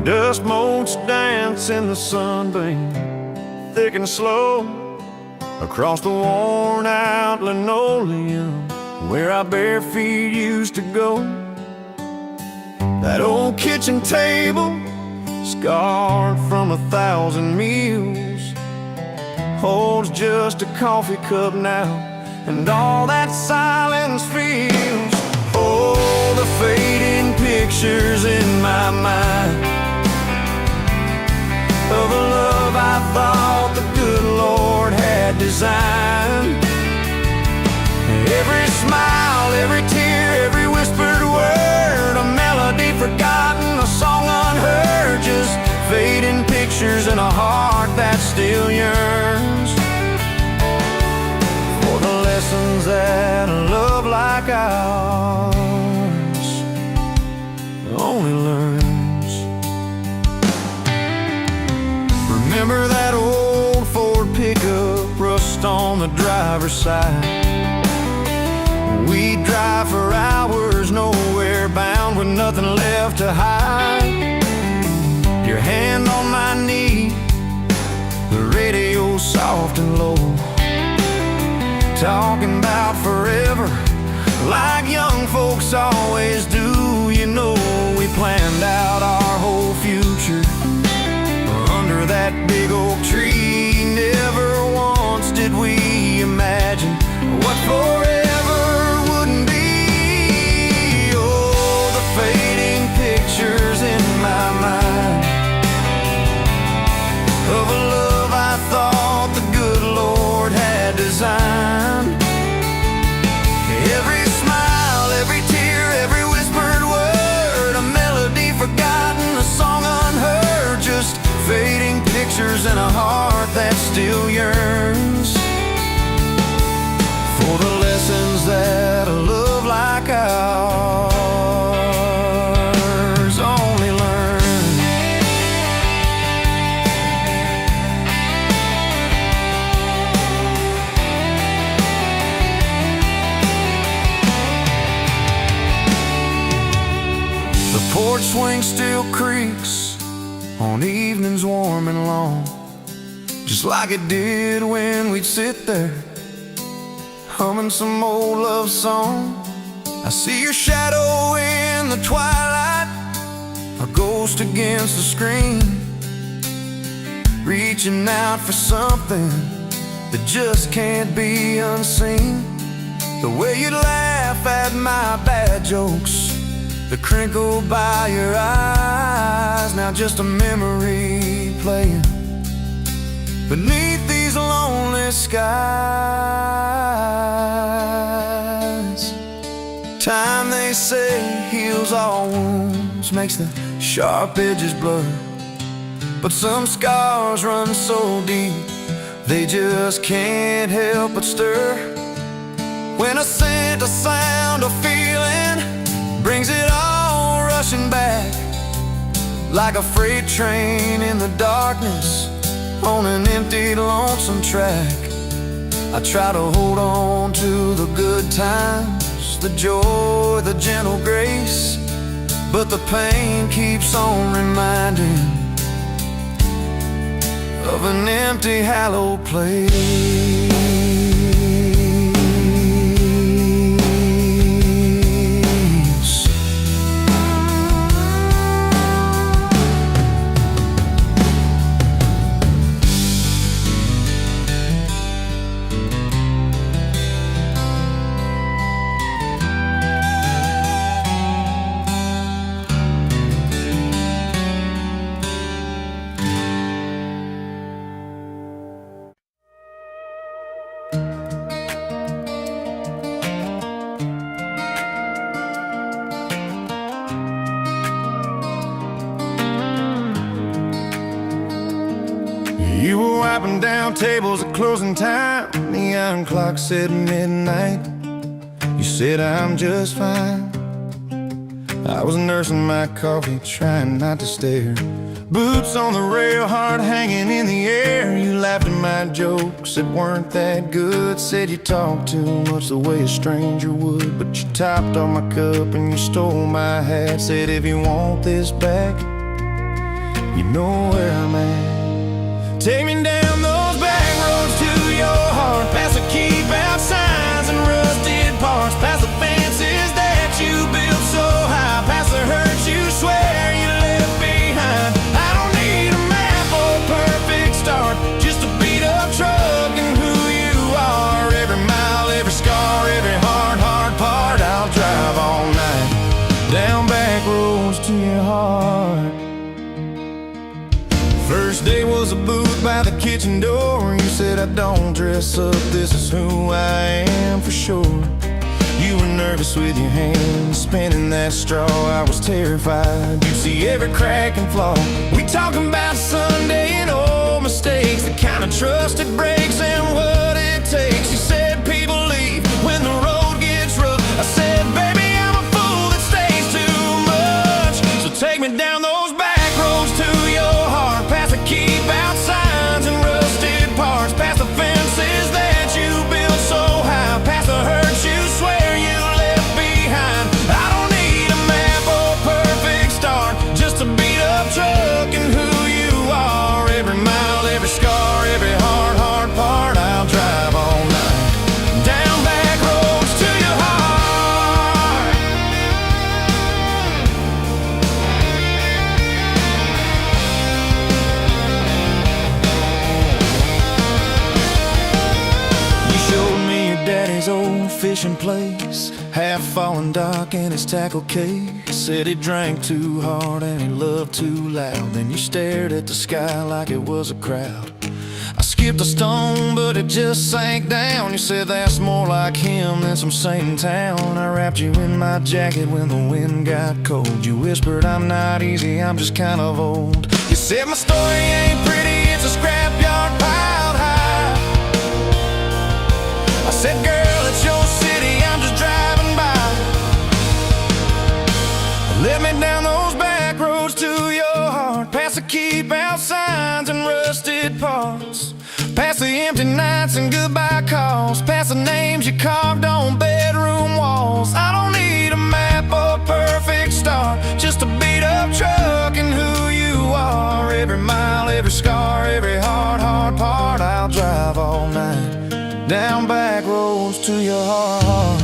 Dust motes dance in the sunbeam, thick and slow, across the worn-out linoleum where our bare feet used to go. That old kitchen table, scarred from 1,000 meals, holds just a coffee cup now, and all that silence feels. Oh, the fading pictures in my mind of a love I thought the good Lord had designed. Every smile, every tear, every whispered word, a melody forgotten, a song unheard, just fading pictures in a heart that still yearns for the lessons that a love like ours only learns. Remember that old Ford pickup, rust on the driver's side? We'd drive for hours, nowhere bound, with nothing left to hide. Your hand on my knee, the radio soft and low, talking about forever, like young folks always do. You know, we planned out our whole future under that big oak tree. Never once did we imagine what forever wouldn't be. Oh, the fading pictures in my mind of a love I thought the good Lord had designed. Every smile, every tear, every whispered word, a melody forgotten, a song unheard, just fading pictures in a heart that still yearns for the lessons that a love like ours only learns. The porch swing still creaks on evenings warm and long, just like it did when we'd sit there humming some old love song. I see your shadow in the twilight, a ghost against the screen, reaching out for something that just can't be unseen. The way you laugh at my bad jokes, the crinkle by your eyes, now just a memory playing beneath these lonely skies. Time, they say, heals all wounds, makes the sharp edges blur, but some scars run so deep they just can't help but stir. When a scent, a sound, a feeling brings it all rushing back, like a freight train in the darkness on an empty, lonesome track. I try to hold on to the good times, the joy, the gentle grace, but the pain keeps on reminding of an empty, hallowed place. You were wiping down tables at closing time, neon clock said midnight. You said I'm just fine. I was nursing my coffee, trying not to stare. Boots on the rail, heart hanging in the air. You laughed at my jokes that weren't that good, said you talked too much the way a stranger would. But you topped off my cup and you stole my hat, said if you want this back, you know where I'm at. Take me down those back roads to your heart, past the keep out signs and rusted parts, past the fences that you built so high, past the hurts you swear you left behind. I don't need a map or a perfect start, just a beat up truck and who you are. Every mile, every scar, every hard part, I'll drive all night down back roads to your heart. First day was a booth by the kitchen door. You said I don't dress up, this is who I am for sure. You were nervous with your hands spinning that straw. I was terrified you'd see every crack and flaw. We talking about Sunday and old mistakes, the kind of trust it breaks and what it takes. You said people leave when the road gets rough. I said, baby, I'm a fool that stays too much. So take me down those back roads to your heart, past the keep out signs and rusted parts, past the fences that you built so high, past the hurts you swear you left behind. I don't need a map or a perfect start, just a beat up truck and who you are. Every mile, every scar, every hard part, I'll drive all night down back roads to your heart. You showed me your daddy's old fishing place, half fallen dock and his tackle case. Said he drank too hard and he loved too loud. Then you stared at the sky like it was a crowd. I skipped a stone but it just sank down. You said that's more like him than some saint in town. I wrapped you in my jacket when the wind got cold. You whispered, I'm not easy, I'm just kind of old. You said my story ain't pretty, it's a scrapyard piled high. I said, girl, it's your city, I'm just driving by. Let me down those back roads to your heart, past the keep out signs and rusted parts, past the empty nights and goodbye calls, past the names you carved on bedroom walls. I don't need a map or a perfect start, just a beat up truck and who you are. Every mile, every scar, every hard part, I'll drive all night down back roads to your heart.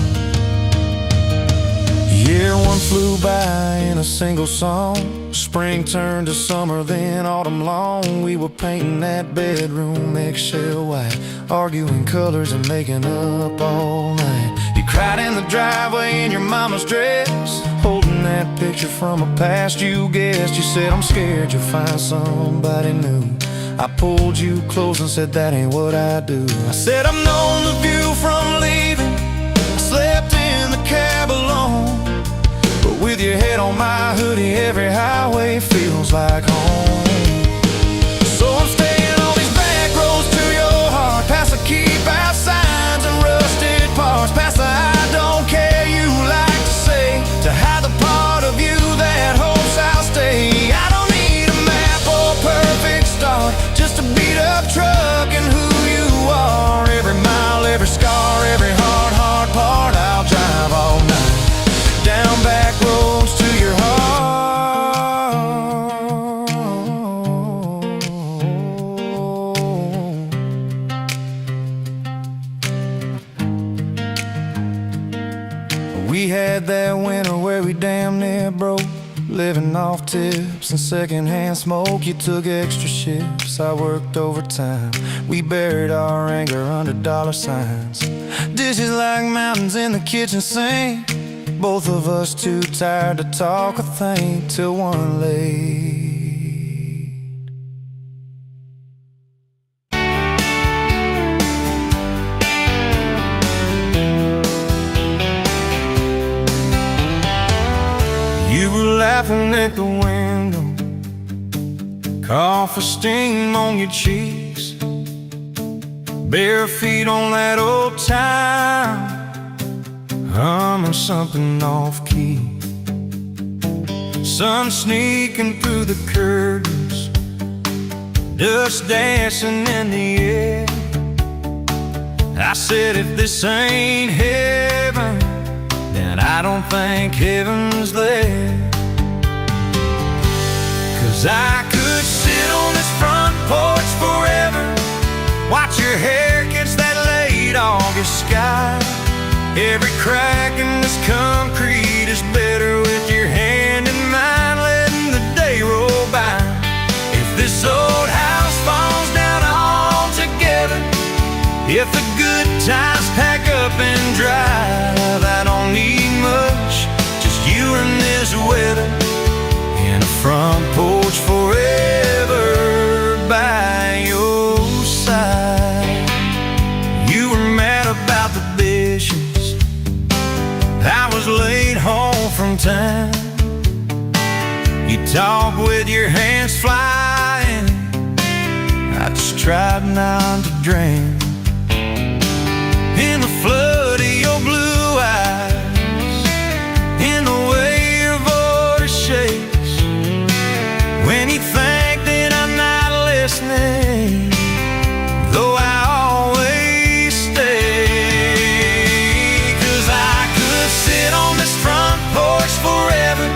Year one flew by in a single song. Spring turned to summer, then autumn long. We were painting that bedroom eggshell white, arguing colors and making up all night. You cried in the driveway in your mama's dress, holding that picture from a past you guessed. You said, I'm scared you'll find somebody new. I pulled you close and said, that ain't what I do. I said, I've known the view from leaving, I slept in the cab alone, but with your head on my hoodie, every highway feels like home. So I'm staying on these back roads to your heart, past the keep out signs and rusted parts, past the I don't care you like to say, to hide the part of you that hopes I'll stay. I don't need a map or a perfect start, just a beat up truck and who you are. Every mile, every scar, every hard part, I'll drive all night down back roads to your heart. We had that winter where we damn near broke, living off tips and secondhand smoke. You took extra shifts, I worked overtime. We buried our anger under dollar signs. Dishes like mountains in the kitchen sink, both of us too tired to talk or think till one late. You were laughing at the window, coffee steam on your cheeks, bare feet on that old tile, humming something off-key. Sun sneaking through the curtains, dust dancing in the air. I said, if this ain't heaven, then I don't think heaven's there. 'Cause I could on this front porch forever. Watch your hair catch that late August sky. Every crack in this concrete is better with your hand in mine, letting the day roll by. If this old house falls down altogether, if the good times pack up and drive, I don't need much, just you and this weather, and a front porch forever by your side. You were mad about the dishes, I was late home from town. You talk with your hands flying, I just tried not to drown in the flood of your blue eyes, in the way your voice shakes when you think that I'm not listening, though I always stay. 'Cause I could sit on this front porch forever,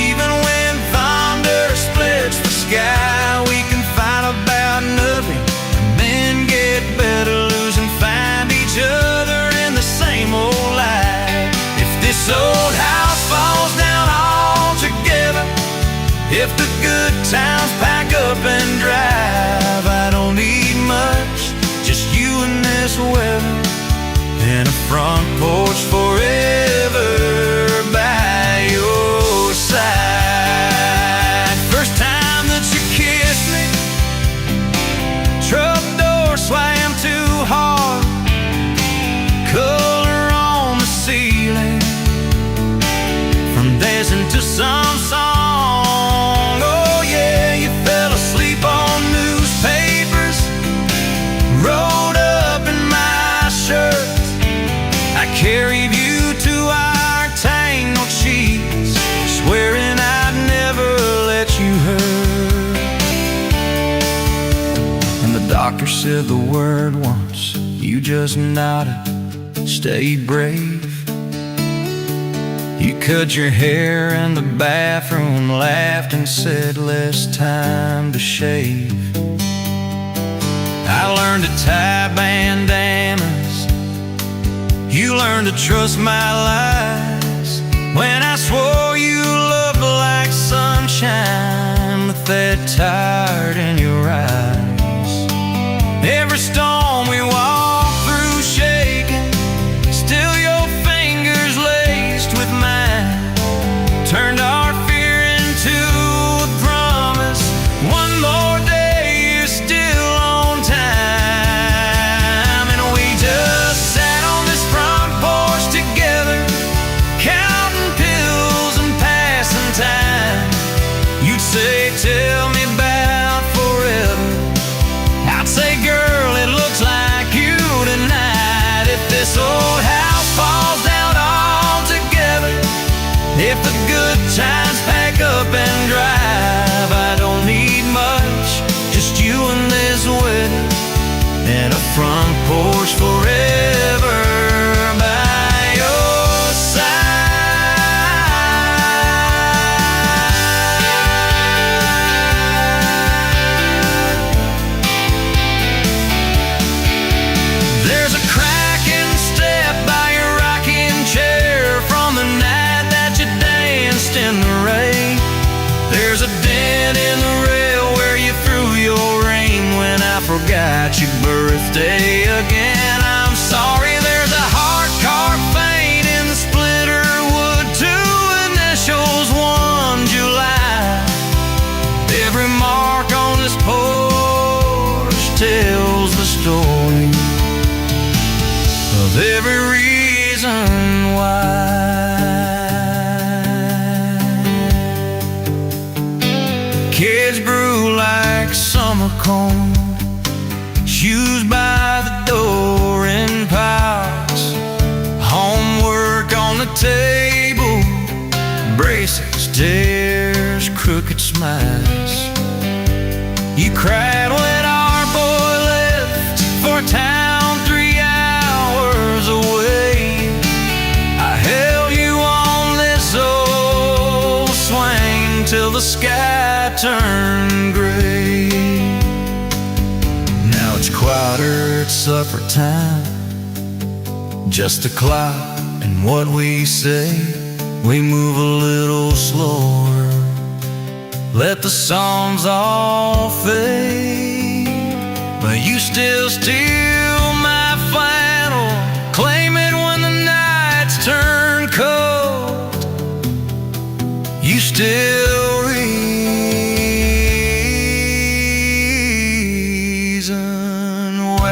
even when thunder splits the sky. We can fight about nothing and then get better, lose and find each other in the same old life. If this old house falls down altogether, if the good times pack up and drive, I don't need much, just you and this weather, and a front porch forever by your side. First time that you kissed me, truck door swam too hard, color on the ceiling, from dancing to some song. Oh yeah, you fell asleep on newspapers, rolled up in my shirt. I carried you to our tangled sheets, swearing I'd never let you hurt. And the doctor said the word once, you just nodded, stay brave. You cut your hair in the bathroom, laughed and said less time to shave. I learned to tie bandanas, you learned to trust my lies, when I swore you looked like sunshine with that tired in your eyes. Every storm we walked through shaking, still your fingers laced with mine, turned our fear into a promise. One more day, you're still on time. And we just sat on this front porch together, counting pills and passing time. You'd say, tell me about forever, I'd say, girl, it looks like you tonight. If this old house falls down altogether, if the good times pack up and drive, I don't need much, just you and this weather, and a front porch forever by your side. There's a cracking step by your rocking chair from the night that you danced in the rain. There's a dent in the rail where you threw your ring when I forgot your birthday again. I'm sorry, there's a heart carved faint in the splitter wood, two initials, 1 July. Every mark on this porch tells the story of every reason why. Kids brew like summer corn, shoes by the door in piles, homework on the table, braces, tears, crooked smiles. You cried when our boy left for town 3 hours away. I held you on this old swing till the sky turned gray. it's supper time. Just a clock and what we say. We move a little slower, let the songs all fade. But you still steal my flannel, claim it when the nights turn cold. You still reason why.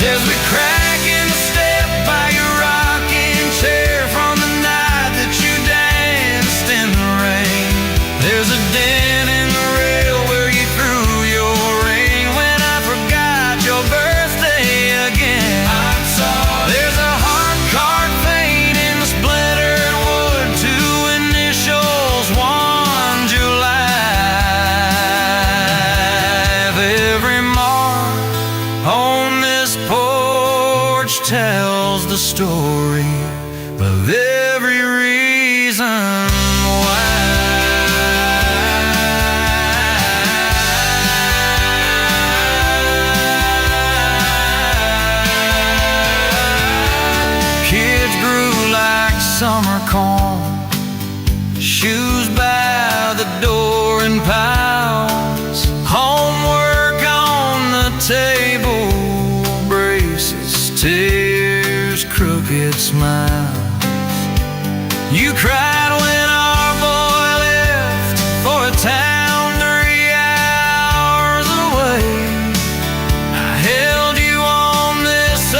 There's a crack in the step by your rocking chair from the night that you danced in the rain. There's a dent in the rail where you threw your ring when I forgot your birthday again. I'm sorry. There's a heart card paint in the splintered wood, two initials, 1 July. Every mark on this porch tells the story of every reason why. Kids grew like summer corn, shoes by the door in piles, homework on the table, braces, tears, crooked smiles. You cried when our boy left for a town 3 hours away. I held you on this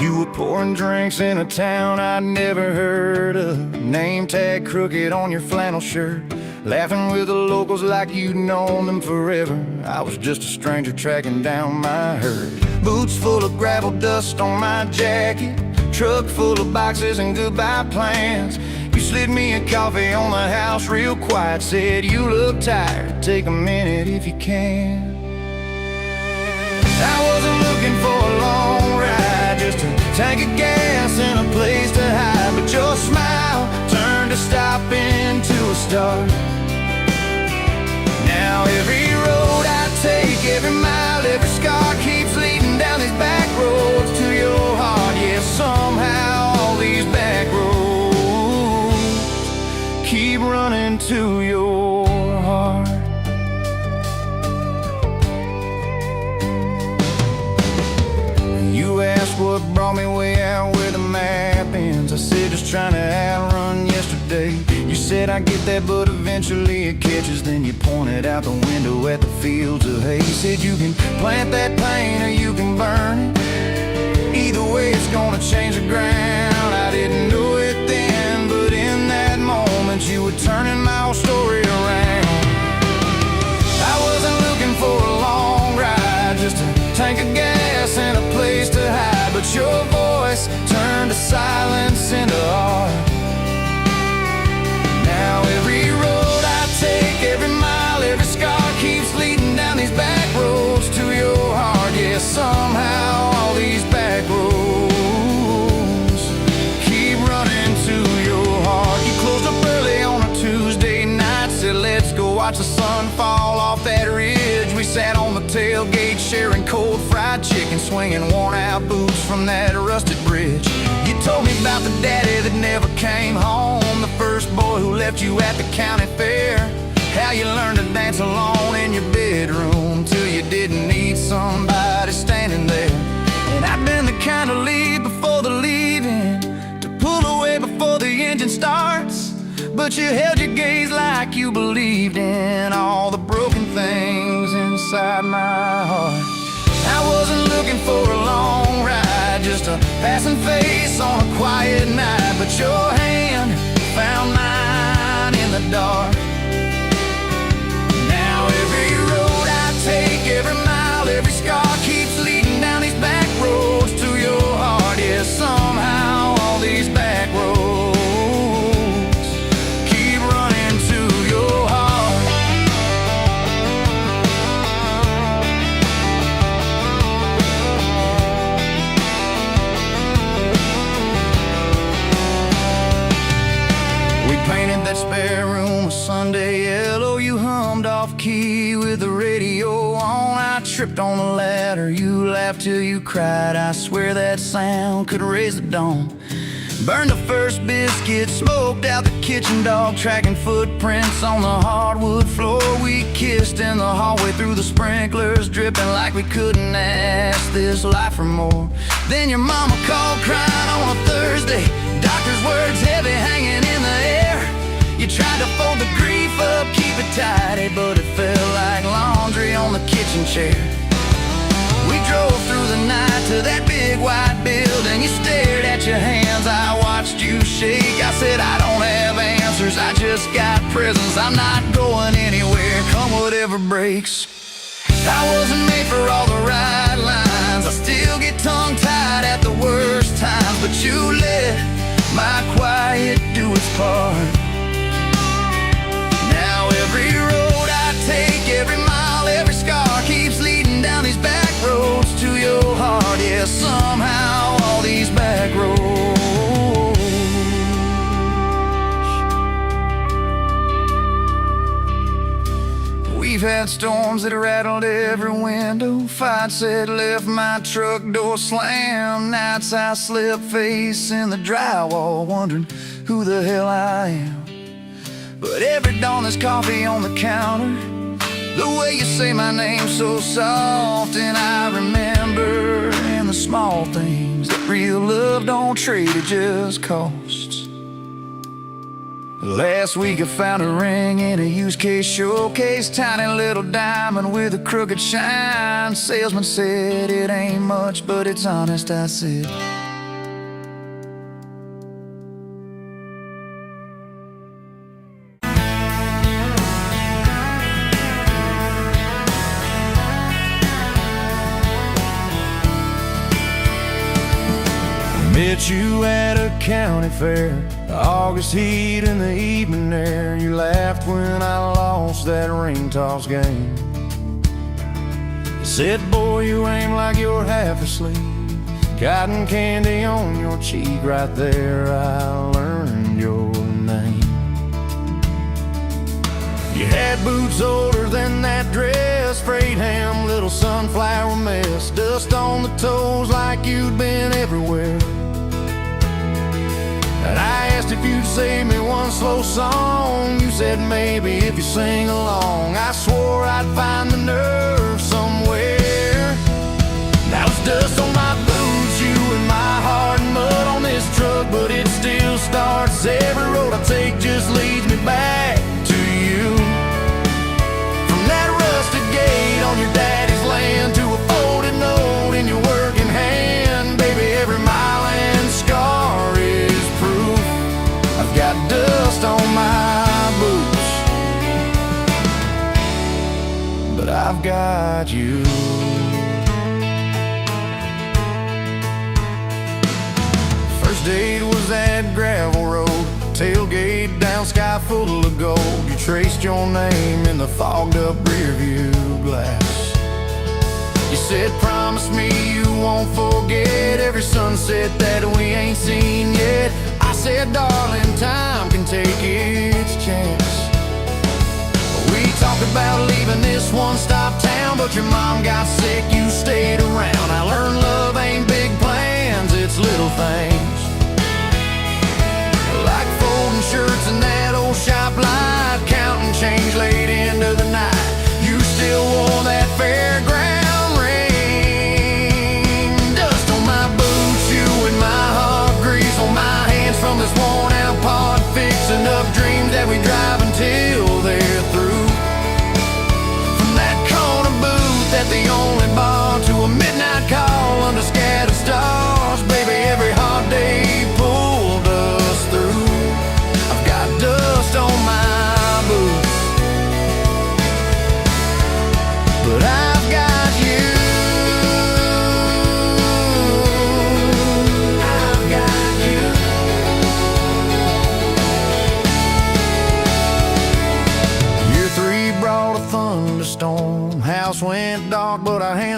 You were pouring drinks in a town I'd never heard of, name tag crooked on your flannel shirt, laughing with the locals like you'd known them forever. I was just a stranger tracking down my herd. Boots full of gravel dust on my jacket, truck full of boxes and goodbye plans. You slid me a coffee on the house real quiet, said you look tired, take a minute if you can. I wasn't looking for a long ride, just a tank of gas and a place to hide, but your smile turned a stop into a start. Now every road I take, every mile, every scar keeps leading down these back roads to your heart. Yeah, somehow all these back roads keep running to your heart. You asked what brought me way out where the map ends. I said just trying to outrun yesterday. You said I get that, but eventually it catches. Then you pointed out the window at the fields of hay. Said you can plant that pain or you can burn it. Either way it's gonna change the ground. I didn't know it then, but in that moment you were turning my whole story around. I wasn't looking for a long ride, just a tank of gas and a place to hide, but your voice turned a silence into art. Now every road I take, every mile, every scar keeps leading down these back roads to your heart. Yeah, somehow all these back roads keep running to your heart. You closed up early on a Tuesday night, said let's go watch the sun fall off that ridge. We sat on the tailgate sharing cold fried chicken, swinging worn out boots from that rusted bridge. You told me about the daddy that never came home, the first boy who left you at the county fair. How you learned to dance alone in your bedroom till you didn't need somebody standing there. And I've been the kind to leave before the leaving, to pull away before the engine starts, but you held your gaze like you believed in all the broken things inside my heart. I wasn't looking for a long ride, just a passing face on a quiet night, but your hand found mine. the dark. Now every road I take, every mile, every scar keeps leading down these back roads to your heart. Yeah, somehow all these back roads keep running to your heart. We painted that spare room a Sunday yellow. You hummed off key with the radio on. I tripped on the ladder, you laughed till you cried. I swear that sound could raise the dawn. Burned the first biscuit, smoked out the kitchen dog, tracking footprints on the hardwood floor. We kissed in the hallway through the sprinklers, dripping like we couldn't ask this life for more. Then your mama called crying on a Thursday, doctor's words heavy hanging in the air. You tried to fold the grief up, keep it tidy, but it felt like laundry on the kitchen chair. We drove through the night to that big white building. You stared at your hands, I watched you shake. I said, I don't have answers, I just got presents. I'm not going anywhere, come whatever breaks. I wasn't made for all the right lines, I still get tongue-tied at the worst times. But you let my quiet do its part. Now every road I take, every mile, every scar keeps leading down these back roads to your heart. Yeah, somehow all these back roads. We've had storms that rattled every window, fights that left my truck door slammed. Nights I slept face in the drywall, wondering who the hell I am. But every dawn there's coffee on the counter, the way you say my name so soft. And I remember in the small things that real love don't trade, it just costs. Last week I found a ring in a used case showcase, tiny little diamond with a crooked shine. Salesman said it ain't much, but it's honest, I said. Met you at a county fair, August heat in the evening air. You laughed when I lost that ring toss game. You said, boy, you aim like you're half asleep. Cotton candy on your cheek, right there I learned your name. You had boots older than that dress, frayed ham, little sunflower mess, dust on the toes like you'd been everywhere. And I asked if you'd save me one slow song. You said maybe if you sing along. I swore I'd find the nerve somewhere. Now it's dust on my boots, you and my heart, and mud on this truck, but it still starts. Every road I take just leads me back to you. From that rusted gate on your daddy's land to a folded note in your working hand. Baby, every mile and scar is proof I've got dust on my boots, but I've got you. First date was that gravel road, tailgate down, sky full of gold. You traced your name in the fogged up rear view glass. You said, promise me you won't forget every sunset that we ain't seen yet. I said, darling, time can take its chance. We talked about leaving this one-stop town, but your mom got sick, you stayed around. I learned love ain't big plans, it's little things, like folding shirts in that old shop light, counting change late into the night. You still wore that fairground ring. Dust on my boots, you and my heart, grease on my hands from this worn out pod, fixing up dreams that we drive until they're through. From that corner booth at the only bar to a midnight call under scattered stars. Baby, every hot day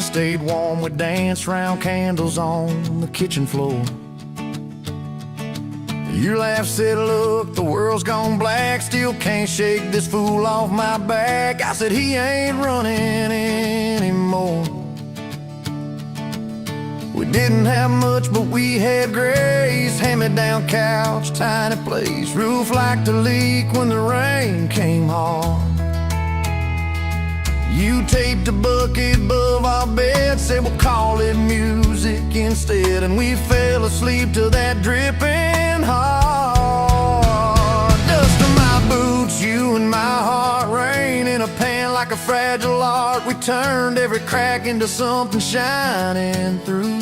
stayed warm, we danced round candles on the kitchen floor. Your laugh said, look, the world's gone black, still can't shake this fool off my back. I said, he ain't running anymore. We didn't have much, but we had grace. Hand-me-down couch, tiny place, roof like to leak when the rain came hard. You taped a bucket above our bed, said we'll call it music instead, and we fell asleep to that dripping heart. Dust on my boots, you and my heart, rain in a pan like a fragile art. We turned every crack into something shining through.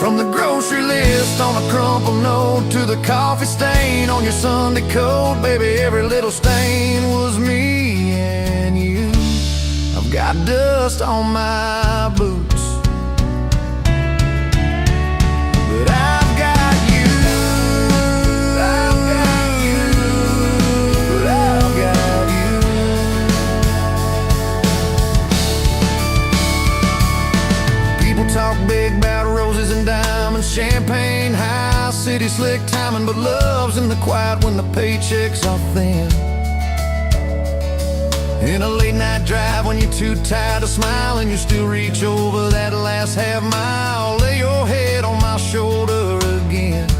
From the grocery list on a crumpled note to the coffee stain on your Sunday coat, baby, every little stain was me and you. I've got dust on my boots, but I've got you. I've got you. But I've got you. People talk big about roses and diamonds, champagne, high city slick timing, but love's in the quiet when the paychecks are thin. In a late night drive when you're too tired to smile and you still reach over that last half mile, lay your head on my shoulder again.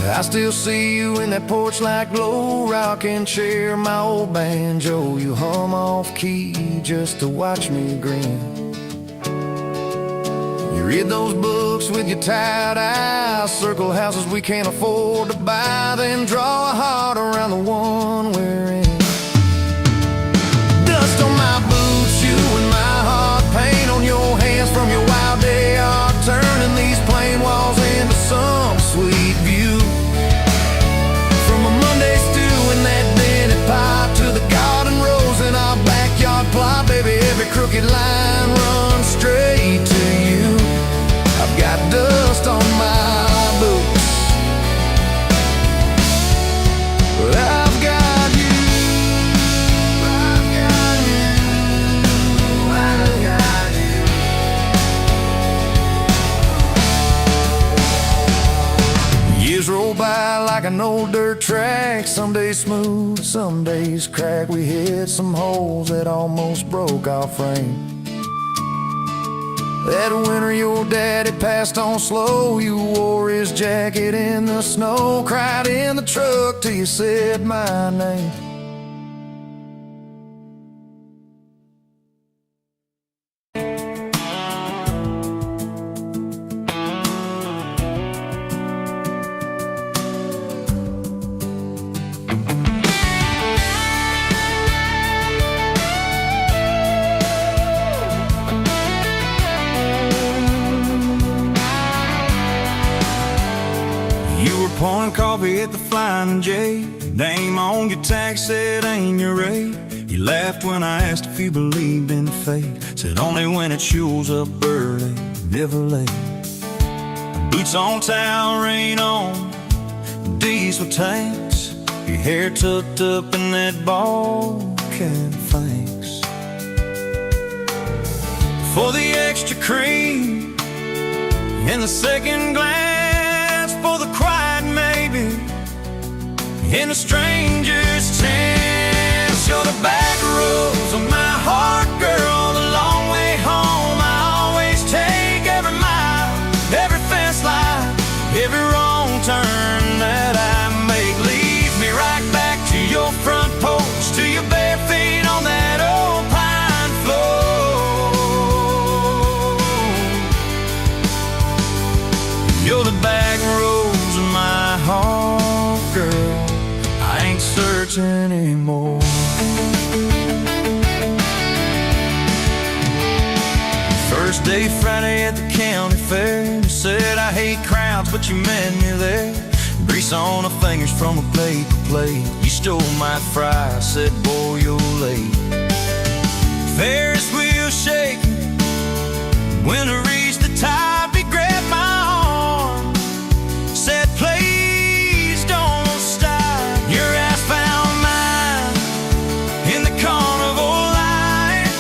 I still see you in that porch light glow, rocking chair, my old banjo. You hum off key just to watch me grin. You read those books with your tired eyes, circle houses we can't afford to buy, then draw a heart around the one we're in. Dust on my boots, you and my heart, paint on your hands from your wild day art, turning these plain walls into some sweet view. From a Monday stew in that dented pot to the garden rose in our backyard plot, baby, every crooked line runs straight to you. I've got dust on my boots, but I've got you. I've got you. I've got you. Years roll by like an old dirt track, some days smooth, some days crack. We hit some holes that almost broke our frame. That winter your daddy passed on slow, you wore his jacket in the snow, cried in the truck till you said my name. Pouring coffee at the Flying J, name on your tag said ain't your rate. You laughed when I asked if you believed in fate, said only when it shows up early, never late. Boots on towel, rain on, diesel tanks, your hair tucked up in that ball cap, thanks for the extra cream and the second glance, for the quiet maybe in a stranger's chance. You're the back roads of my heart, girl, the long way home. I always take every mile, every fence line, every wrong turn that I make. Leave me right back to your front porch, to your bare feet on that old pine floor. You're the back roads of my heart, girl, I ain't searching anymore. First day Friday at the county fair, you said I hate crowds, but you met me there. Grease on the fingers from a paper plate, you stole my fry, I said boy you're late. Ferris wheel shaking, when I reached the top he grabbed my arm, said please don't stop. Your ass found mine in the carnival line,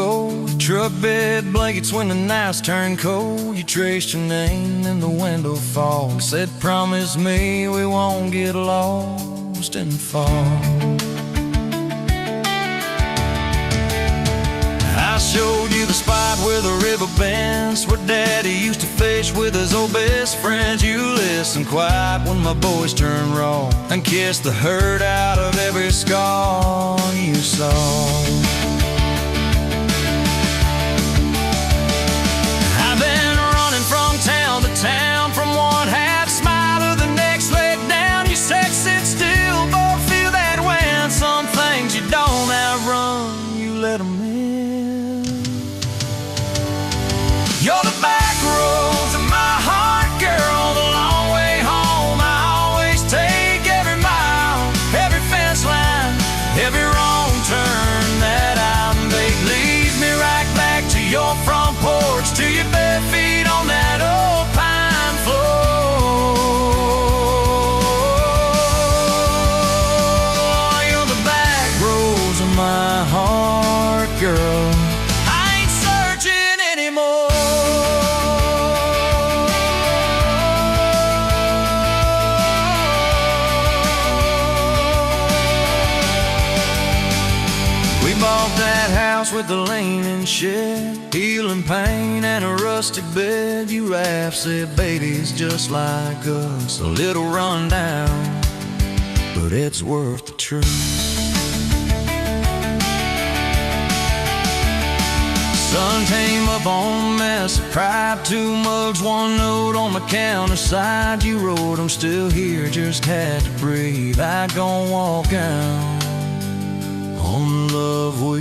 gold. Truck bed blankets when the nights turn cold. You traced your name in the window fog. Said, promise me we won't get lost in the fog. I showed you the spot where the river bends, where Daddy used to fish with his old best friends. You listened quiet when my boys turned raw, and kissed the hurt out of every scar you saw. I've been running from town to town, from one half smile to the next leg down. You said sit still, boy, feel that wind. Some things you don't outrun, you let them in. You're the back roads of my heart, girl, the long way home. I always take every mile, every fence line, every wrong turn that I make. Leads me right back to your front porch, to your bare feet on that old pine floor. You're the back roads of my heart, girl. I ain't searching anymore. Bought that house with the leaning shed, healing pain and a rustic bed. You laughed, said, baby's just like us, a little run down, but it's worth the trip. Sun came up on a mess of pride, 2 mugs, 1 note on the counter side. You wrote, I'm still here, just had to breathe. I gon' walk out on the love we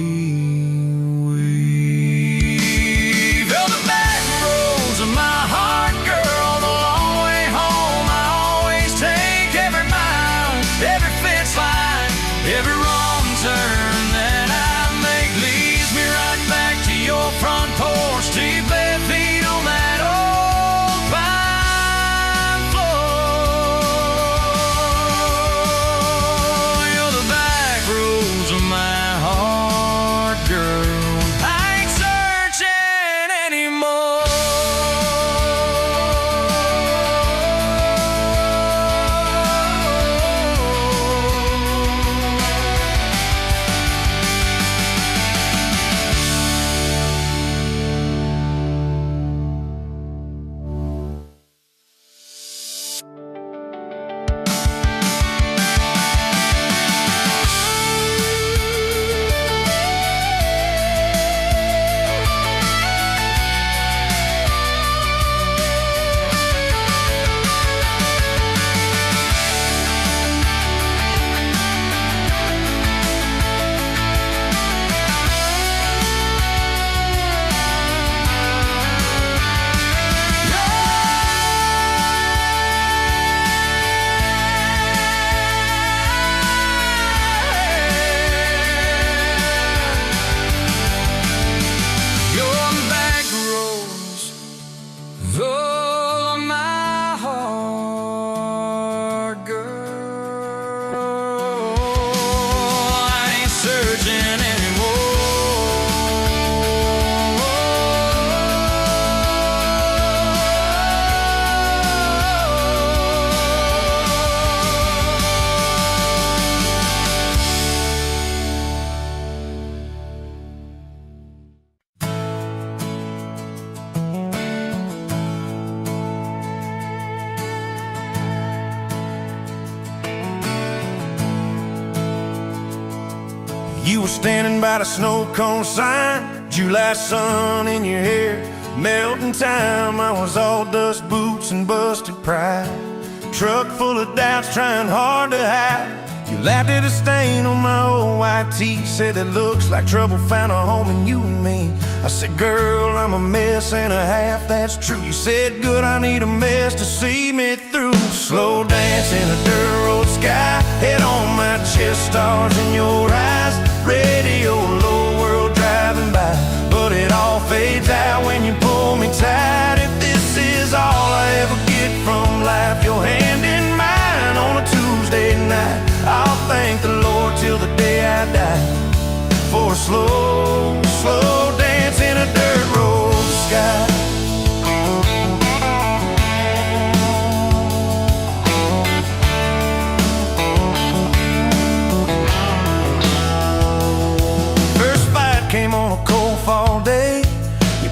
weave. You're the back roads of my heart, girl, the long way home. I always take every mile, every fence line, every wrong turn that I make. Leads me right back to your front porch, to your bare feet on that old pine floor. You're the back roads of my heart, girl. I ain't searching anymore. Oh, my heart, girl, I ain't searching You were standing by the snow cone sign, July sun in your hair, melting time. I was all dust boots and busted pride, truck full of doubts trying hard to hide. You laughed at a stain on my old white tee, said it looks like trouble found a home in you and me. I said, girl, I'm a mess and a half, that's true. You said, good, I need a mess to see me through. Slow dance in a dirt road sky, head on my chest, stars in your eyes, radio low, world driving by, but it all fades out when you pull me tight. If this is all I ever get from life, your hand in mine on a Tuesday night, I'll thank the Lord till the day I die for a slow, slow dance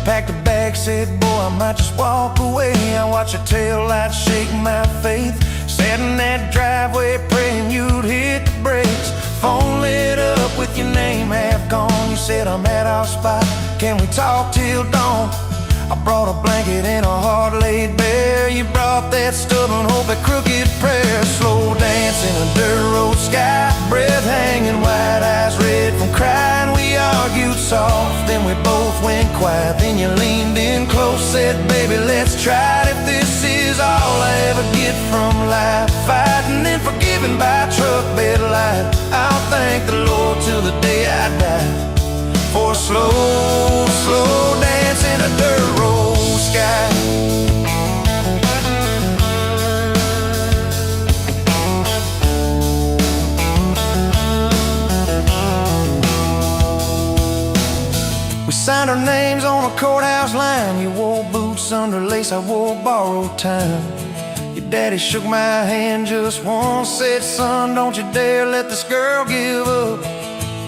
packed a bag, said, boy, I might just walk away. I watched her tail light shake my faith. Sat in that driveway praying you'd hit the brakes. Phone lit up with your name half gone. You said, I'm at our spot, can we talk till dawn? I brought a blanket and a heart laid bare. You brought that stubborn hope, a crooked prayer. Slow dance in a dirt road sky, breath hanging, wide eyes red from crying. We argued soft, then we both went quiet. Then you leaned in close, said, baby, let's try it. If this is all I ever get from life, fighting and forgiven by truck bed light, I'll thank the Lord till the day I die for a slow, slow dance in a dirt road sky. We signed our names on a courthouse line. You wore boots under lace, I wore borrowed time. Your daddy shook my hand just once, said, son, don't you dare let this girl give up.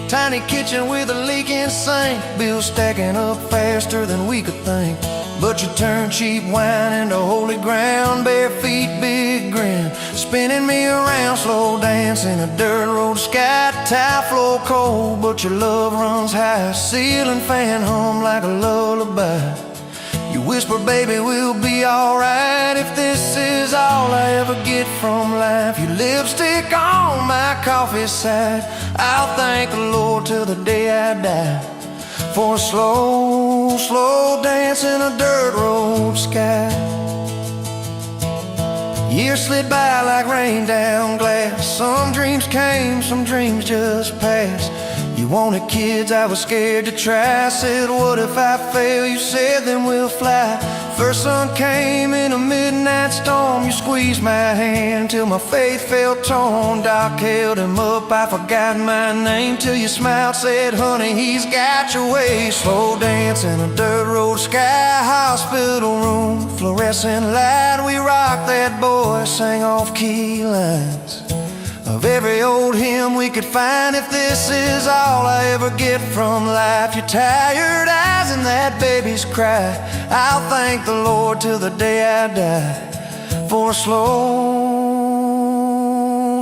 Tiny kitchen with a leaking sink, bills stacking up faster than we could think. But you turned cheap wine into holy ground, bare feet, big grin, spinning me around, slow dance in a dirt road sky. Tile floor cold, but your love runs high, ceiling fan hum like a lullaby. You whisper, baby, we'll be alright. If this is all I ever get from life, your lipstick on my coffee side, I'll thank the Lord till the day I die for a slow, slow dance in a dirt road sky. Years slid by like rain down glass. Some dreams came, some dreams just passed. You wanted kids, I was scared to try. Said, what if I fail? You said, then we'll fly. First sun came in a midnight storm. You squeezed my hand till my faith felt torn. Doc held him up, I forgot my name, till you smiled, said, honey, he's got your way. Slow dance in a dirt road sky, hospital room, fluorescent light. We rocked that boy, sang off-key lines of every old hymn we could find. If this is all I ever get from life, your tired eyes and that baby's cry, I'll thank the Lord till the day I die for a slow,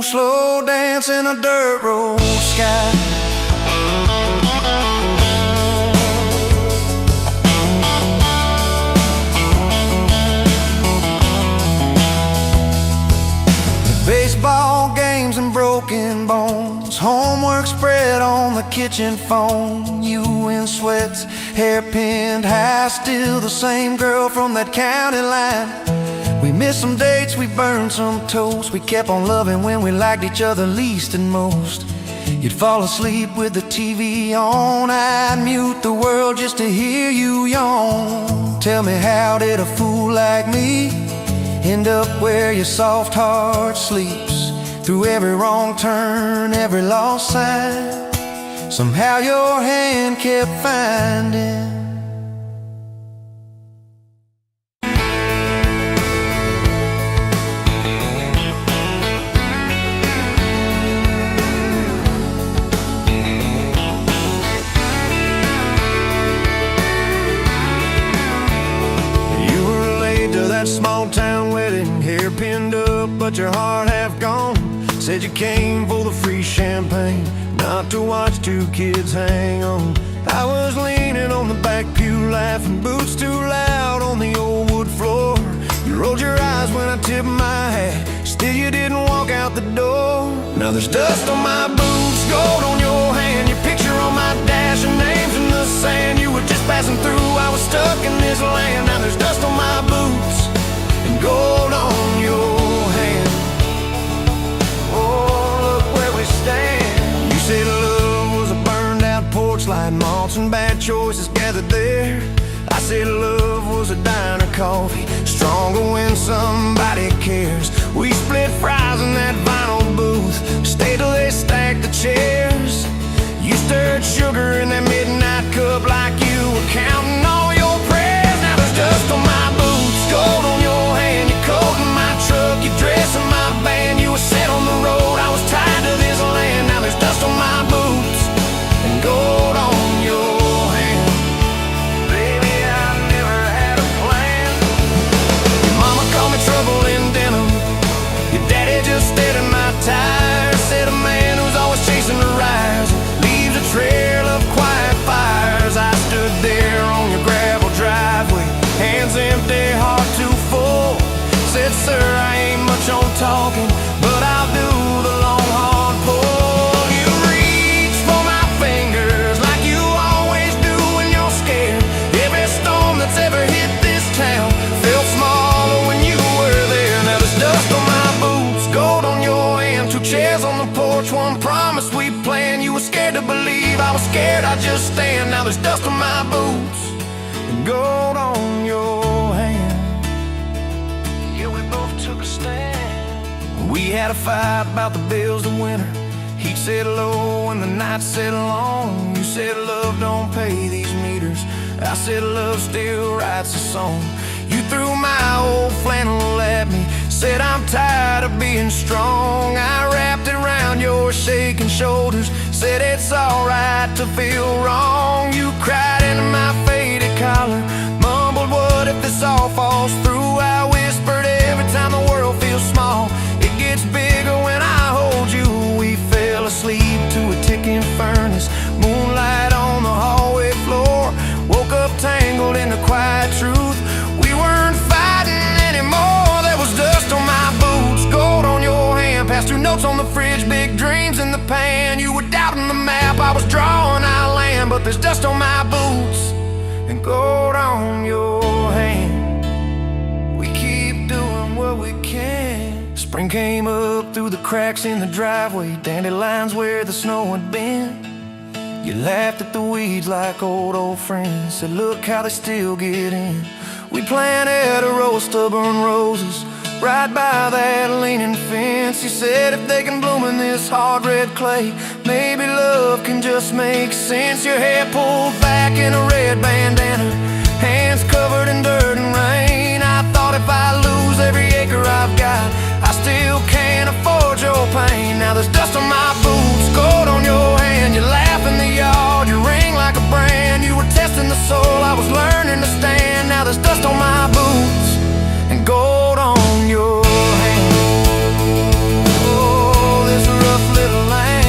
slow dance in a dirt road sky. Baseball games and broken bones, homework spread on the kitchen phone. You in sweats, hair pinned high, still the same girl from that county line. We missed some dates, we burned some toast. We kept on loving when we liked each other least and most. You'd fall asleep with the TV on, I'd mute the world just to hear you yawn. Tell me, how did a fool like me end up where your soft heart sleeps? Through every wrong turn, every lost sign, somehow your hand kept finding. Small town wedding, hair pinned up, but your heart half gone. Said you came for the free champagne, not to watch two kids hang on. I was leaning on the back pew, laughing, boots too loud on the old wood floor. You rolled your eyes when I tipped my hat, still you didn't walk out the door. Now there's dust on my boots, gold on your hand, your picture on my dash, and names in the sand. You were just passing through, I was stuck in this land. Now there's dust on my boots and gold on your hand. Oh, look where we stand. You said love was a burned out porch light, malts and bad choices gathered there. I said love was a diner coffee, stronger when somebody cares. We split fries in that vinyl booth, stayed till they stacked the chairs. You stirred sugar in that midnight cup like you were counting all your prayers. Now there's dust on my boots, gold on your hand, your coat in my truck, your dress in my band. You were set on the road, I was tied to this land. Now there's dust on my boots and gold on your hand. Baby, I scared, I'd just stand. Now there's dust on my boots and gold on your hand. Yeah, we both took a stand. We had a fight about the bills the winter. Heat set low and the night set long. You said love don't pay these meters. I said love still writes a song. You threw my old flannel at me, said I'm tired of being strong. I wrapped it around your shaking shoulders, said it's alright to feel wrong. You cried into my faded collar, mumbled what if this all falls through. I whispered every time the world feels small, it gets bigger when I hold you. We fell asleep to a ticking furnace, moonlight on the hallway floor. Woke up tangled in the quiet truth. We weren't fighting anymore. There was dust on my boots, gold on your hand, past 2 notes on the fridge, big dreams in the pan. You were doubting the map, I was drawing our land, but there's dust on my boots and gold on your hand. We keep doing what we can. Spring came up through the cracks in the driveway, dandelions where the snow had been. You laughed at the weeds like old friends, said look how they still get in. We planted a row of stubborn roses right by that leaning fence. You said if they can bloom in this hard red clay, maybe love can just make sense. Your hair pulled back in a red bandana, hands covered in dirt and rain. I thought if I lose every acre I've got, I still can't afford your pain. Now there's dust on my boots, gold on your hand. You laugh in the yard, you ring like a brand. You were testing the soul, I was learning to stand. Now there's dust on my boots and gold on your hand. Oh, this rough little land.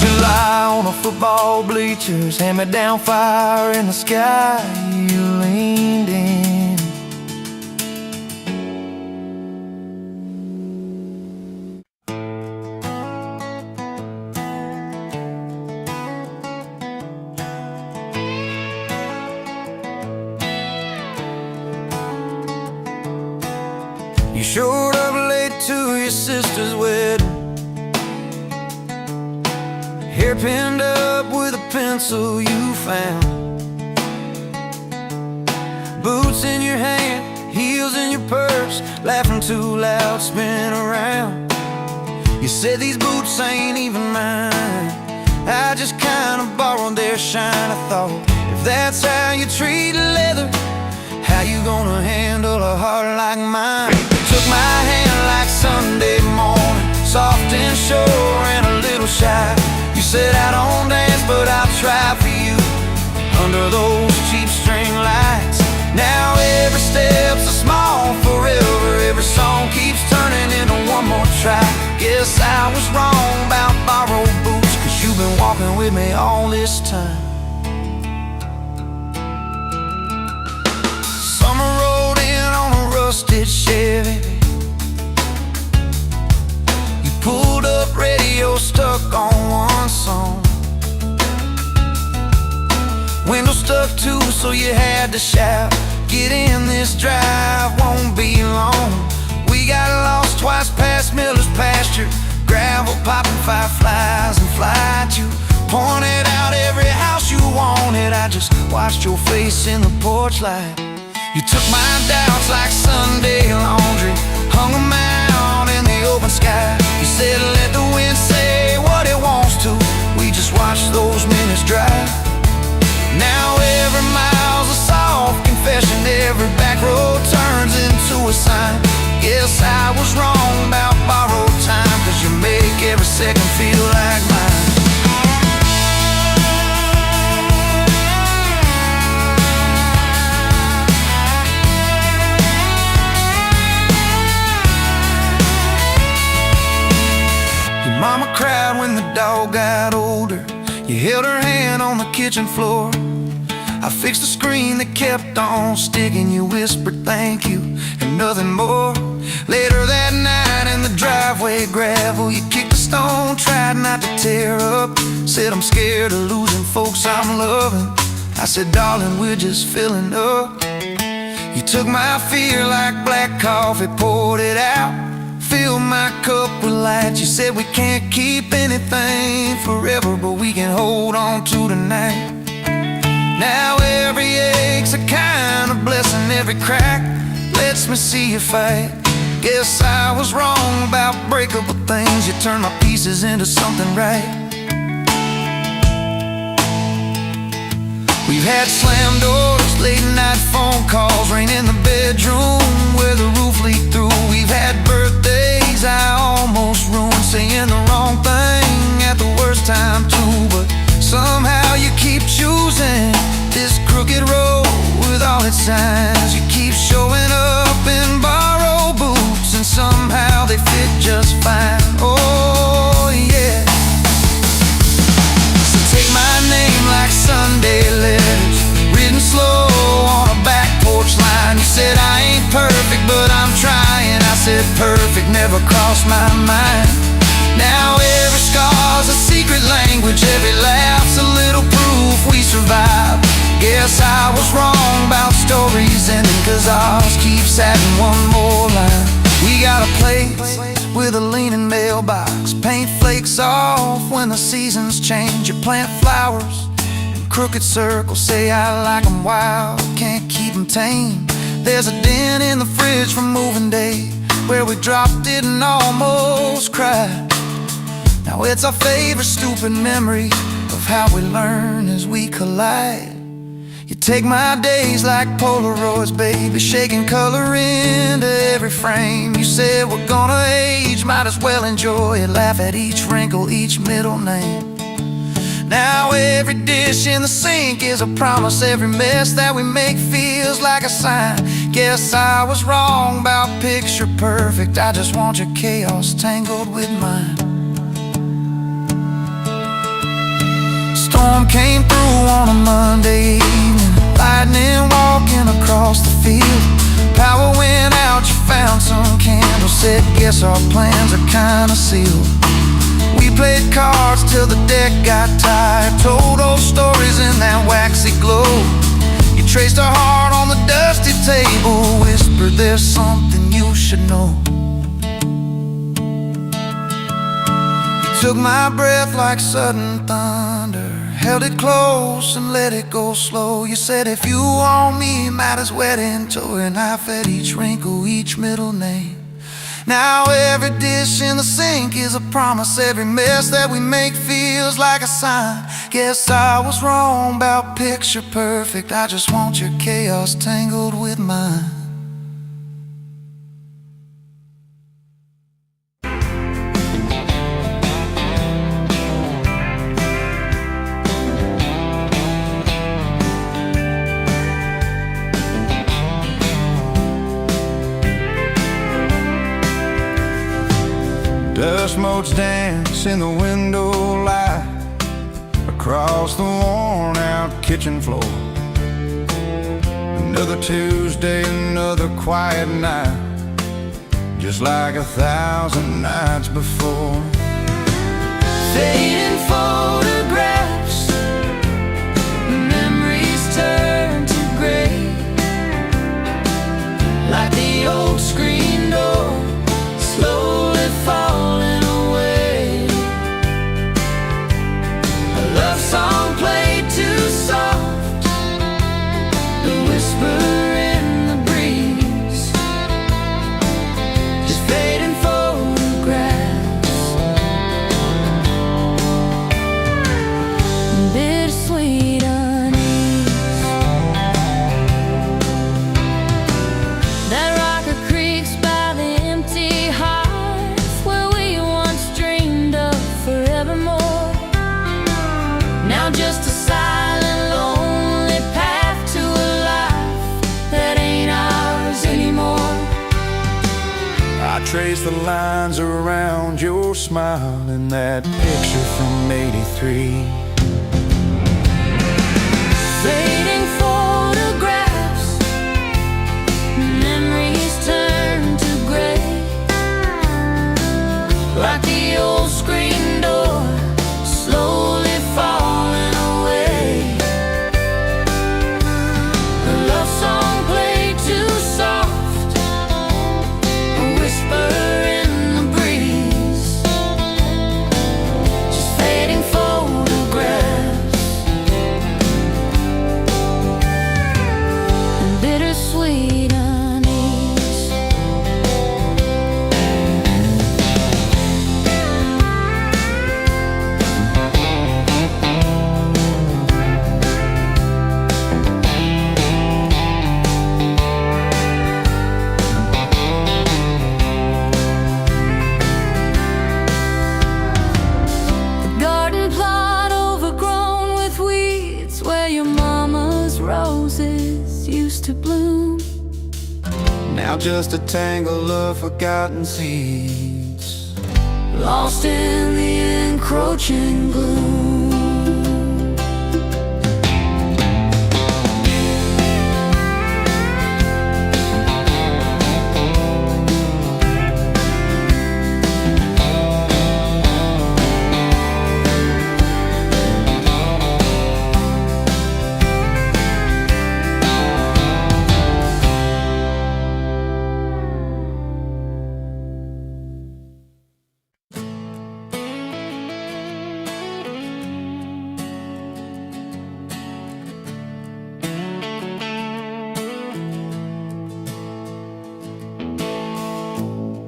July on the football bleachers, hand-me-down fire in the sky. You leaned in. You showed up late to your sister's wedding, hair pinned up with a pencil you found, boots in your hand, heels in your purse, laughing too loud, spin around. You said these boots ain't even mine, I just kinda borrowed their shine. I thought, if that's how you treat leather, how you gonna handle a heart like mine? Took my hand like Sunday morning, soft and sure and a little shy. You said I don't dance, but I'll try for you under those cheap string lights. Now every step's a small forever, every song keeps turning into one more try. Guess I was wrong about borrowed boots, 'cause you've been walking with me all this time. Summer rolled in on a rusted Chevy. You pulled up, radio stuck on one song, window stuck too, so you had to shout, get in, this drive won't be long. We got lost twice past Miller's pasture, gravel popping fireflies and flight. You pointed out every house you wanted, I just watched your face in the porch light. You took my doubts like Sunday laundry, hung them out in the open sky. You said let the wind say what it wants to, we just watched those minutes drive. Now every mile's a soft confession, every back road turns into a sign. Guess I was wrong about borrowed time, 'cause you make every second feel like mine. Your mama cried when the dog got older, you held her hand on the kitchen floor. I fixed the screen that kept on sticking, you whispered thank you and nothing more. Later that night in the driveway gravel, you kicked a stone, tried not to tear up. Said I'm scared of losing folks I'm loving. I said darling, we're just filling up. You took my fear like black coffee, poured it out, filled my cup with light. You said we can't keep anything forever, but we can hold on to tonight. Now every ache's a kind of blessing, every crack lets me see you fight. Guess I was wrong about breakable things. You turned my pieces into something right. We've had slam doors, late night phone calls, rain in the bedroom where the roof leaked through. We've had birthdays I almost ruined, saying the wrong thing at the worst time too. But somehow you keep choosing this crooked road with all its signs. You keep showing up in borrowed boots, and somehow they fit just fine. Oh yeah. So take my name like Sunday letters, written slow on a back porch line. You said I ain't perfect, but I'm trying. I said perfect never crossed my mind. Now every scar's a secret language, every laugh's a little proof we survived. Guess I was wrong about stories ending, 'cause ours keeps having one more line. We got a place with a leaning mailbox, paint flakes off when the seasons change. You plant flowers in crooked circles, say I like them wild, can't keep them tame. There's a dent in the fridge from moving day where we dropped it and almost cried. Now it's our favorite stupid memory of how we learn as we collide. You take my days like Polaroids, baby, shaking color into every frame. You said we're gonna age, might as well enjoy it, laugh at each wrinkle, each middle name. Now every dish in the sink is a promise, every mess that we make feels like a sign. Guess I was wrong about picture perfect, I just want your chaos tangled with mine. Storm came through on a Monday evening, lightning walking across the field. Power went out, you found some candles, said guess our plans are kinda sealed. We played cards till the deck got tired, told old stories in that waxy glow. You traced our heart on the dusty table, whispered there's something you should know. You took my breath like sudden thunder, held it close and let it go slow. You said if you want me, might as well into it, and laugh at each wrinkle, each middle name. Now every dish in the sink is a promise, every mess that we make feels like a sign. Guess I was wrong about picture perfect, I just want your chaos tangled with mine. Dust motes dance in the window light across the worn out kitchen floor. Another Tuesday, another quiet night, just like 1,000 nights before. Fading photographs, memories turn to gray, like the old screen door slowly falling away. A love song played too soft, the whisper in the breeze, just fading photographs. Bittersweet unease, that rocker creaks by the empty hearth where we once dreamed of forevermore. Now just a silent, lonely path to a life that ain't ours anymore. I trace the lines around your smile in that picture from '83. Fading photographs, memories turn to gray, like the old screen door slowly falling away. A love song played too to bloom. Now just a tangle of forgotten seeds, lost in the encroaching gloom.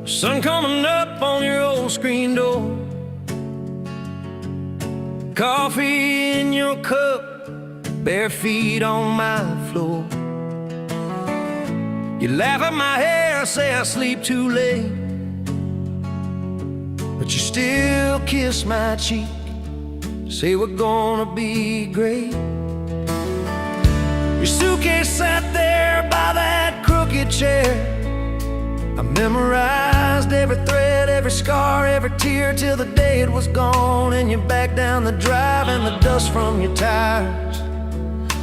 Sun coming up on your old screen door, coffee in your cup, bare feet on my floor. You laugh at my hair, say I sleep too late, but you still kiss my cheek, say we're gonna be great. Your suitcase sat there by that crooked chair. I memorized every thread, every scar, every tear, till the day it was gone, and you're back down the drive, and the dust from your tires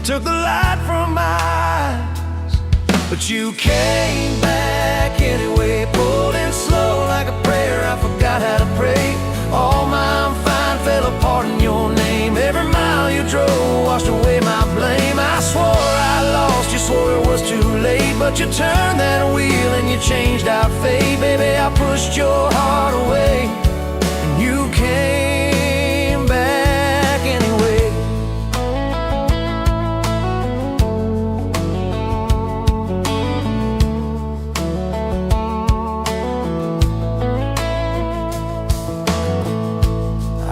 took the light from my eyes. But you came back anyway, pulled in slow like a prayer. I forgot how to pray. All my I'm fine fell apart in your name. Every mile you drove washed away my blame. I swore I lost, you swore it was too late, but you turned that wheel and you changed our fate. Baby, I pushed your heart away, and you came back anyway.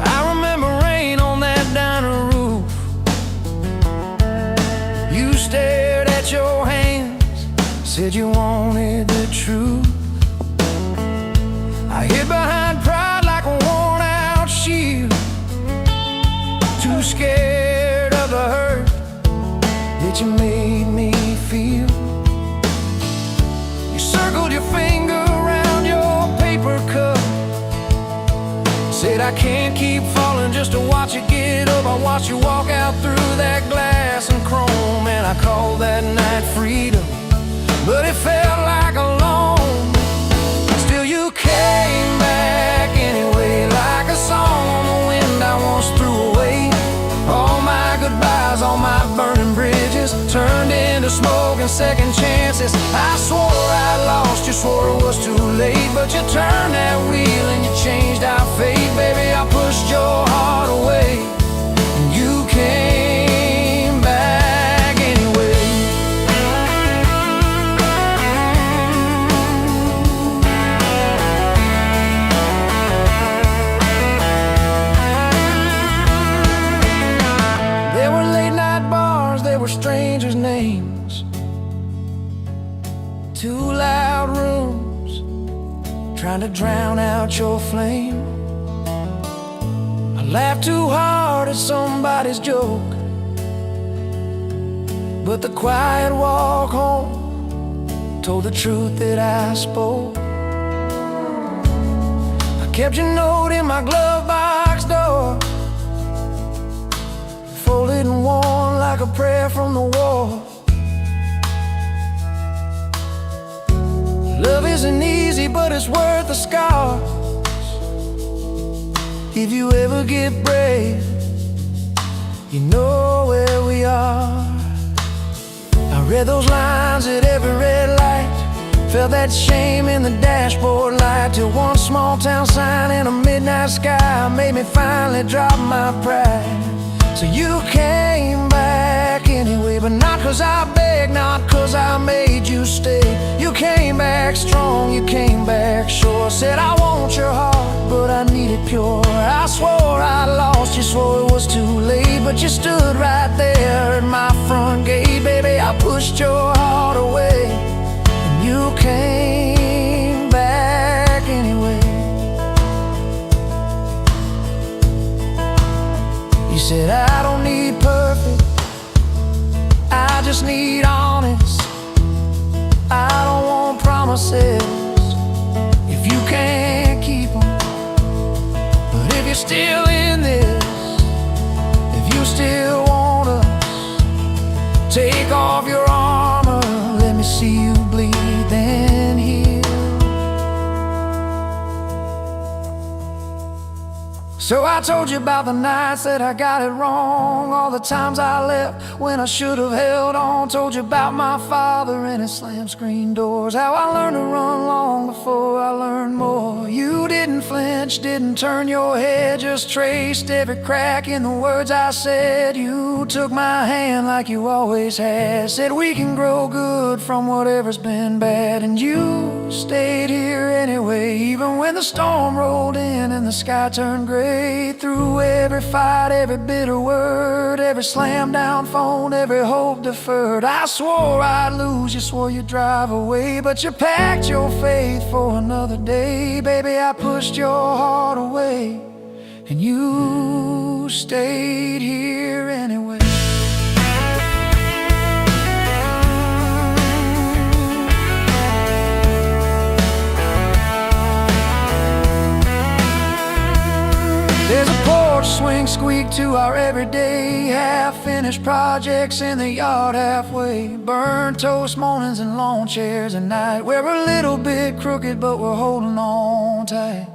I remember rain on that diner roof. You stared at your hands, said you wanted the truth. I hid behind pride like a worn-out shield, too scared of the hurt that you made me feel. You circled your finger around your paper cup, said I can't keep falling just to watch you get up. I watched you walk out through that glass and chrome, and I called that night freedom, but it felt like alone. Still you came back anyway, like a song on the wind I once threw away. All my goodbyes, all my burning bridges turned into smoke and second chances. I swore I lost, you swore it was too late, but you turned that wheel and you changed our fate. Baby, I pushed your heart away, and you came back anyway. Strangers' names, two loud rooms trying to drown out your flame. I laughed too hard at somebody's joke, but the quiet walk home told the truth that I spoke. I kept your note in my glove box door, folded and worn like a prayer from the wall. Love isn't easy, but it's worth the scars. If you ever get brave, you know where we are. I read those lines at every red light, felt that shame in the dashboard light, till one small town sign in a midnight sky made me finally drop my pride. So you came back anyway, but not 'cause I begged, not 'cause I made you stay. You came back strong, you came back sure. Said I want your heart, but I need it pure. I swore I lost, you swore it was too late, but you stood right there at my front gate. Baby, I pushed your heart away, and you came back anyway. You said I don't need perfect, I just need honest. promises if you can't keep them. But if you're still in this, if you still want us, take off your armor, let me see you bleed, then heal. So I told you about the nights that I got it wrong, all the times I left when I should have held on. Told you about my father and his slam screen doors, how I learned to run long before I learned more. You didn't flinch, didn't turn your head, just traced every crack in the words I said. You took my hand like you always had, said we can grow good from whatever's been bad. And you stayed here anyway, even when the storm rolled in and the sky turned gray. Through every fight, every bitter word, every slam down phone, every hope deferred, I swore I'd lose, you swore you'd drive away, but you packed your faith for another day. Baby, I pushed your heart away, and you stayed here anyway. There's a porch swing squeak to our everyday, half-finished projects in the yard halfway, burnt toast mornings and lawn chairs at night. We're a little bit crooked, but we're holding on tight.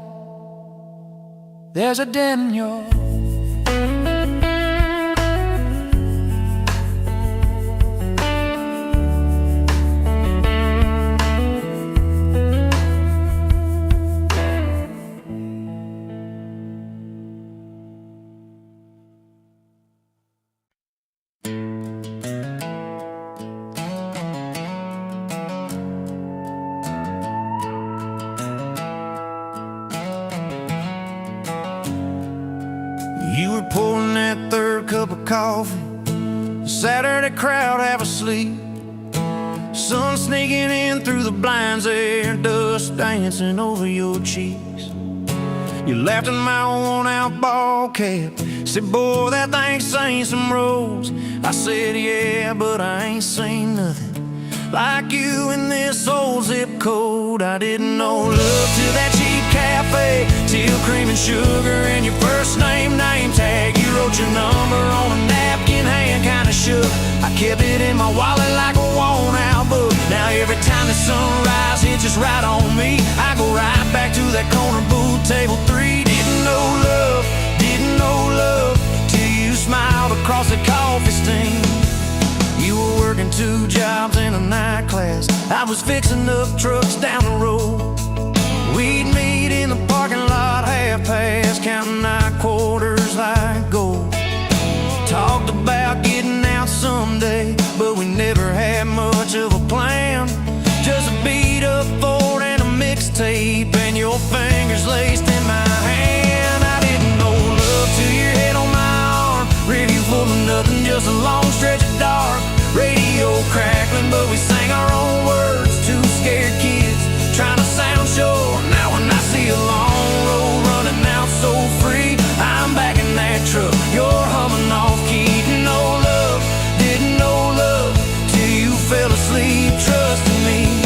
There's a dent in your You were pouring that third cup of coffee, the Saturday crowd half asleep, sun sneaking in through the blinds there, dust dancing over your cheeks. You laughed at my worn-out ball cap, said, boy, that thing's seen some roads. I said, yeah, but I ain't seen nothing like you in this old zip code. I didn't know love till that cheap cafe, till cream and sugar and your first name tag. You wrote your number on a napkin, hand kinda shook. I kept it in my wallet like a worn-out book. Now every time the sunrise hits just right on me, I go right back to that corner booth, table 3. Didn't know love till you smiled across the coffee stain. You were working 2 jobs in a night class, I was fixing up trucks down the road. We'd meet in the parking lot half-past, counting our quarters like gold. Talked about getting out someday, but we never had much of a plan. Just a beat-up Ford and a mixtape, and your fingers laced in my hand. I didn't know love till your head on my arm, review full of nothing, just a long stretch of dark. Radio crackling, but we sang our own words, 2 scared kids trying to sound sure. Now when I see a long road running out so free, I'm back in that truck, you're humming off key. Didn't know love till you fell asleep trusting me.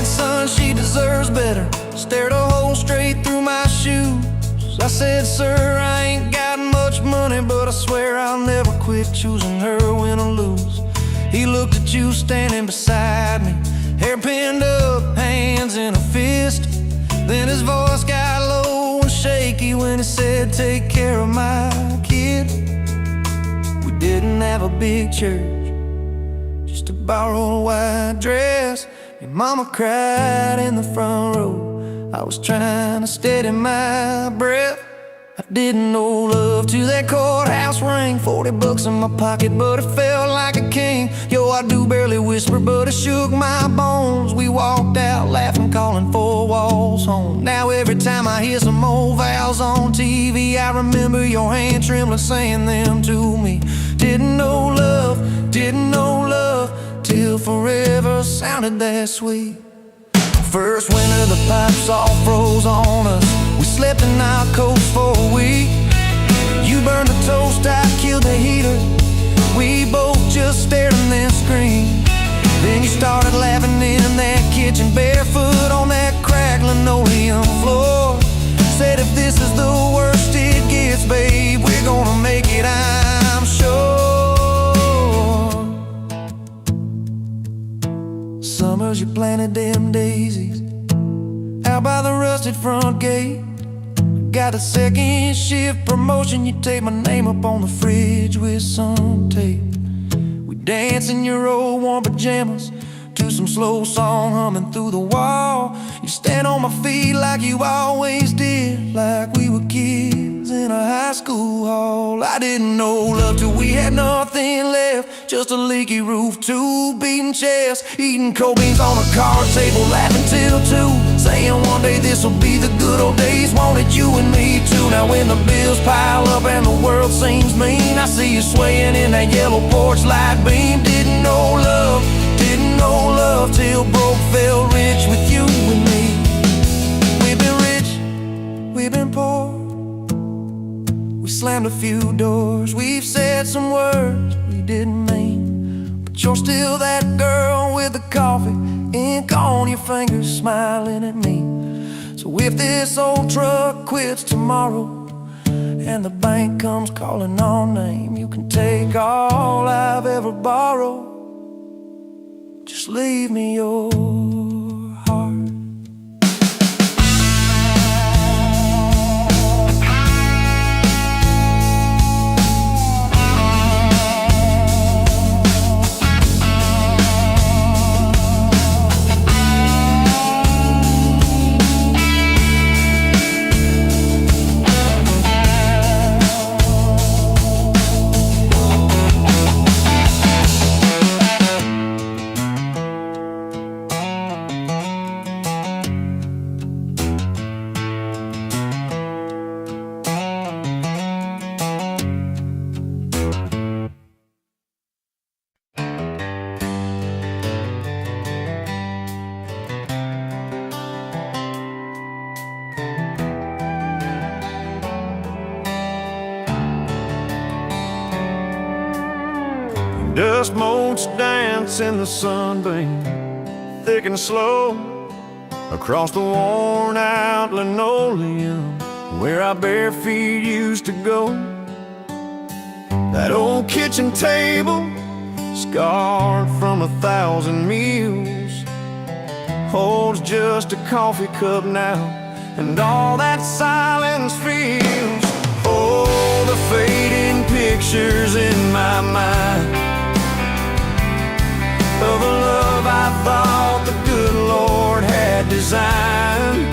Son, she deserves better. Stared a hole straight through my shoes. I said, sir, I ain't got much money, but I swear I'll never quit choosing her, win or lose. He looked at you standing beside me, hair pinned up, hands in a fist. Then his voice got low and shaky when he said, take care of my kid. We didn't have a big church, just a borrowed white dress. Your mama cried in the front row, I was trying to steady my breath. I didn't know love till that courthouse rang, 40 bucks in my pocket, but it felt like a king. Yo, I do barely whisper, but it shook my bones. We walked out laughing, calling 4 walls home. Now every time I hear some old vows on TV, I remember your hand trembling, saying them to me. Didn't know love till forever sounded that sweet. First winter the pipes all froze on us. We slept in our coats for a week. You burned the toast, I killed the heater. We both just stared and then screamed. Then you started laughing in that kitchen, barefoot on that cracked linoleum floor. Said if this is the worst it gets, babe, we're gonna make it, I'm sure. Summers you planted them daisies out by the rusted front gate. Got a second shift promotion, you tape my name up on the fridge with some tape. We dance in your old warm pajamas to some slow song humming through the wall. You stand on my feet like you always did, like we were kids in a high school hall. I didn't know love till we had nothing left, just a leaky roof, two beating chests, eating cold beans on a card table, laughing till 2, saying one day this'll be the good old days. Wanted you and me too. Now when the bills pile up and the world seems mean, I see you swaying in that yellow porch light beam. Didn't know love till broke fell rich with you and me. We've been rich, we've been poor, we slammed a few doors, we've said some words we didn't mean, but you're still that girl with the coffee, ink on your fingers, smiling at me. So if this old truck quits tomorrow and the bank comes calling our name, you can take all I've ever borrowed, just leave me your heart. Dust motes dance in the sunbeam, thick and slow, across the worn out linoleum where our bare feet used to go. That old kitchen table, scarred from 1,000 meals, holds just a coffee cup now, and all that silence feels. Oh, the fading pictures in my mind of a love I thought the good Lord had designed.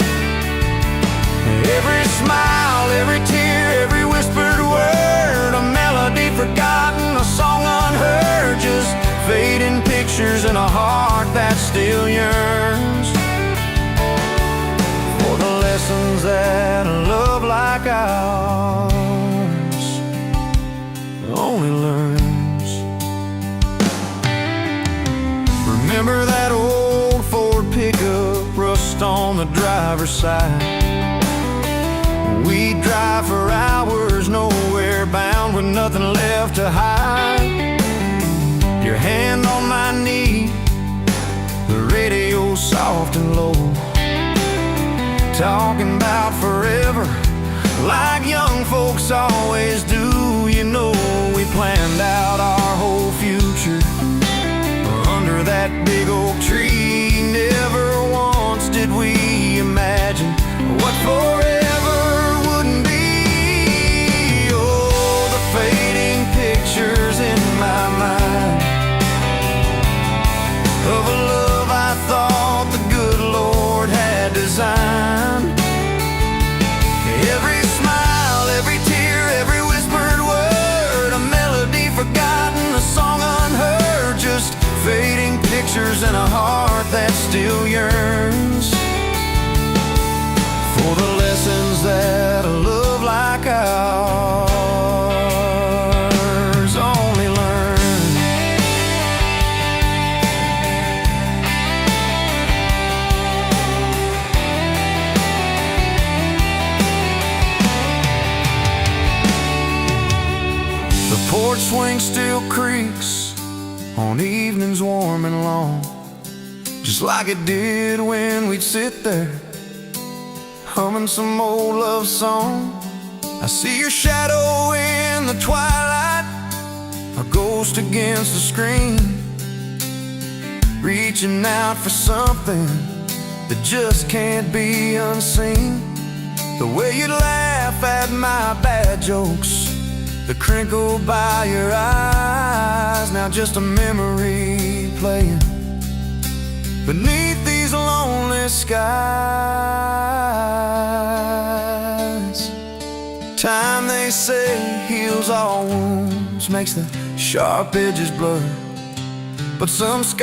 Every smile, every tear, every whispered word, a melody forgotten, a song unheard, just fading pictures in a heart that still yearns for the lessons that a love like ours only learns. Remember that old Ford pickup, rust on the driver's side? We'd drive for hours, nowhere bound, with nothing left to hide. Your hand on my knee, the radio soft and low, talking about forever, like young folks always do. You know, we planned out our whole future under that big oak tree. Never once did we imagine what forever wouldn't be. Oh, the fading pictures in my mind of a love I thought the good Lord had designed. Every smile, every tear, every whispered word, a melody forgotten, a song unheard, just fading pictures in a heart that still yearns for the lessons that a love like ours only learns. porch swing still creaks on evenings warm and long, just like it did when we'd sit there humming some old love song. I see your shadow in the twilight, a ghost against the screen, reaching out for something that just can't be unseen. The way you laugh at my bad jokes, the crinkle by your eyes, now just a memory playing beneath these lonely skies. Time, they say, heals all wounds, makes the sharp edges blur, but some scars